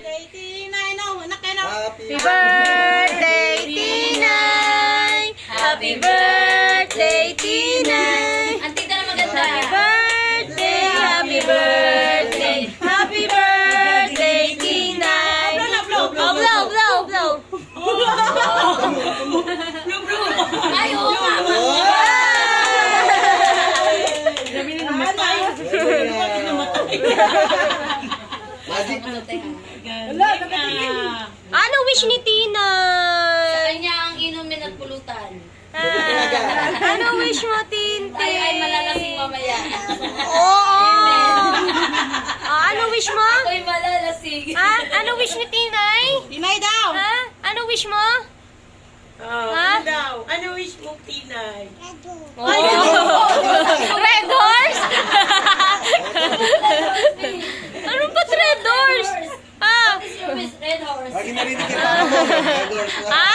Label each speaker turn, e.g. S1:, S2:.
S1: Happy birthday, Tinay! Happy birthday, Tinay!
S2: Ang tita na maganda.
S1: Happy birthday, happy birthday, happy birthday, Tinay!
S2: Blow, blow, blow.
S1: Blow, blow, blow!
S2: Ay, oo nga.
S1: Ano wish ni Tinay?
S2: Sa kanya ang inumin at pulutan.
S1: Ano wish mo, Tintin?
S2: Tayo ay malalasing mamaya.
S1: Oo! Ano wish mo?
S2: Ako'y malalasing.
S1: Ha? Ano wish ni Tinay?
S3: Tinay daw!
S1: Ha? Ano wish mo?
S3: Oh,
S1: Ha?
S3: ano daw? Ano wish mo, Tinay?
S1: Red horse? Ano ba red horse? Ah,
S2: What is your wish, Red Horse?
S4: Lagi narinig kita ako.
S1: ah,